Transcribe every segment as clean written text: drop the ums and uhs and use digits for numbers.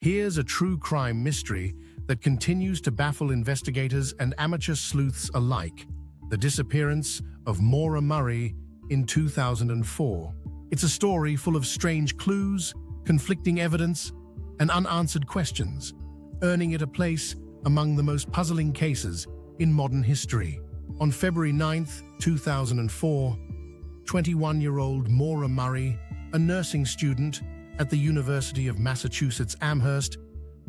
Here's a true crime mystery that continues to baffle investigators and amateur sleuths alike: the disappearance of Maura Murray in 2004. It's a story full of strange clues, conflicting evidence, and unanswered questions, earning it a place among the most puzzling cases in modern history. On February 9, 2004, 21-year-old Maura Murray, a nursing student at the University of Massachusetts Amherst,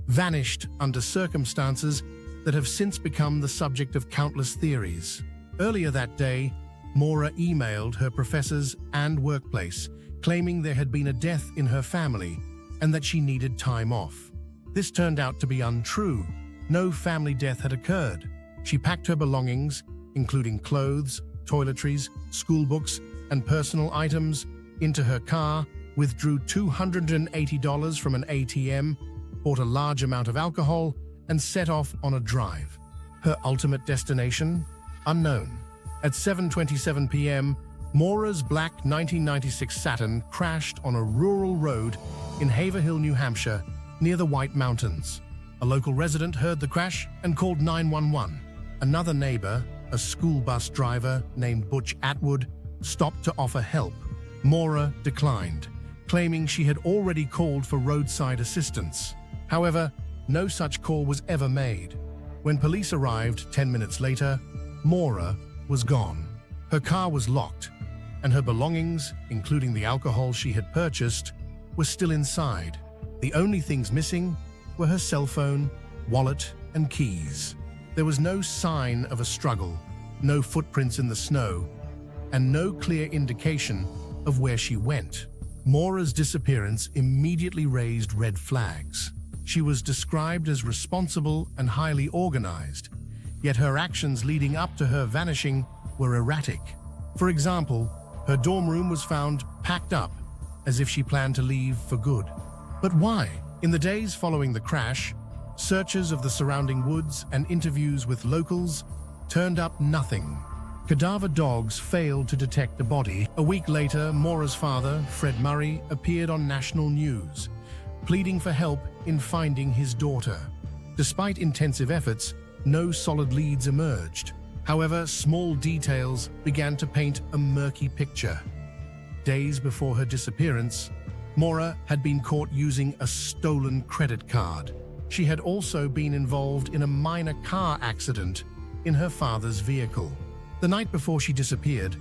vanished under circumstances that have since become the subject of countless theories. Earlier that day, Maura emailed her professors and workplace, claiming there had been a death in her family and that she needed time off. This turned out to be untrue. No family death had occurred. She packed her belongings, including clothes, toiletries, school books, and personal items, into her car, withdrew $280 from an ATM, bought a large amount of alcohol, and set off on a drive. Her ultimate destination? Unknown. At 7:27 p.m., Maura's black 1996 Saturn crashed on a rural road in Haverhill, New Hampshire, near the White Mountains. A local resident heard the crash and called 911. Another neighbor, a school bus driver named Butch Atwood, stopped to offer help. Maura declined, claiming she had already called for roadside assistance. However, no such call was ever made. When police arrived 10 minutes later, Maura was gone. Her car was locked, and her belongings, including the alcohol she had purchased, were still inside. The only things missing were her cell phone, wallet, and keys. There was no sign of a struggle, no footprints in the snow, and no clear indication of where she went. Maura's disappearance immediately raised red flags. She was described as responsible and highly organized, yet her actions leading up to her vanishing were erratic. For example, her dorm room was found packed up, as if she planned to leave for good. But why? In the days following the crash, searches of the surrounding woods and interviews with locals turned up nothing. Cadaver dogs failed to detect the body. A week later, Maura's father, Fred Murray, appeared on national news, pleading for help in finding his daughter. Despite intensive efforts, no solid leads emerged. However, small details began to paint a murky picture. Days before her disappearance, Maura had been caught using a stolen credit card. She had also been involved in a minor car accident in her father's vehicle. The night before she disappeared,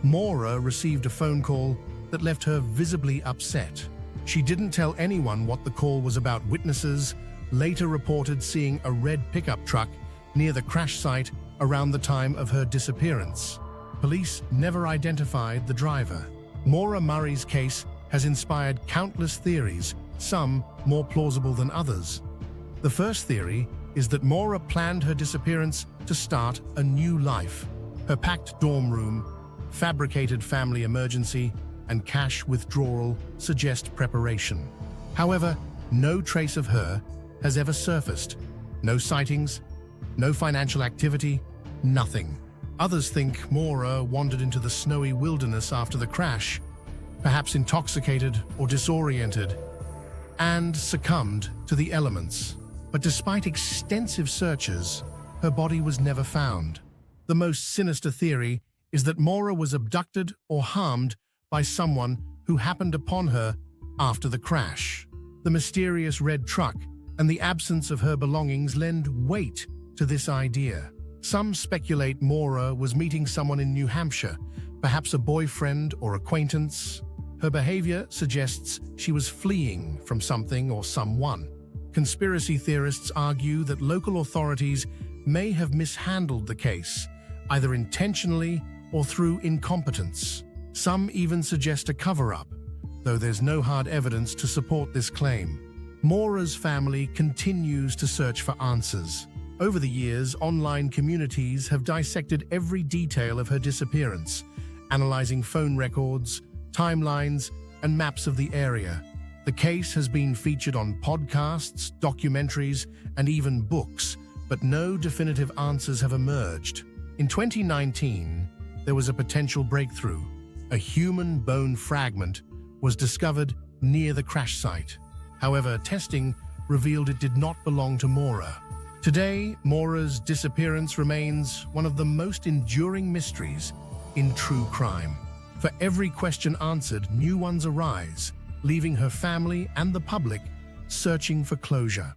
Maura received a phone call that left her visibly upset. She didn't tell anyone what the call was about. Witnesses later reported seeing a red pickup truck near the crash site around the time of her disappearance. Police never identified the driver. Maura Murray's case has inspired countless theories, some more plausible than others. The first theory is that Maura planned her disappearance to start a new life. Her packed dorm room, fabricated family emergency, and cash withdrawal suggest preparation. However, no trace of her has ever surfaced. No sightings, no financial activity, nothing. Others think Maura wandered into the snowy wilderness after the crash, perhaps intoxicated or disoriented, and succumbed to the elements. But despite extensive searches, her body was never found. The most sinister theory is that Maura was abducted or harmed by someone who happened upon her after the crash. The mysterious red truck and the absence of her belongings lend weight to this idea. Some speculate Maura was meeting someone in New Hampshire, perhaps a boyfriend or acquaintance. Her behavior suggests she was fleeing from something or someone. Conspiracy theorists argue that local authorities may have mishandled the case, either intentionally or through incompetence. Some even suggest a cover-up, though there's no hard evidence to support this claim. Maura's family continues to search for answers. Over the years, online communities have dissected every detail of her disappearance, analyzing phone records, timelines, and maps of the area. The case has been featured on podcasts, documentaries, and even books, but no definitive answers have emerged. In 2019, there was a potential breakthrough. A human bone fragment was discovered near the crash site. However, testing revealed it did not belong to Maura. Today, Maura's disappearance remains one of the most enduring mysteries in true crime. For every question answered, new ones arise, leaving her family and the public searching for closure.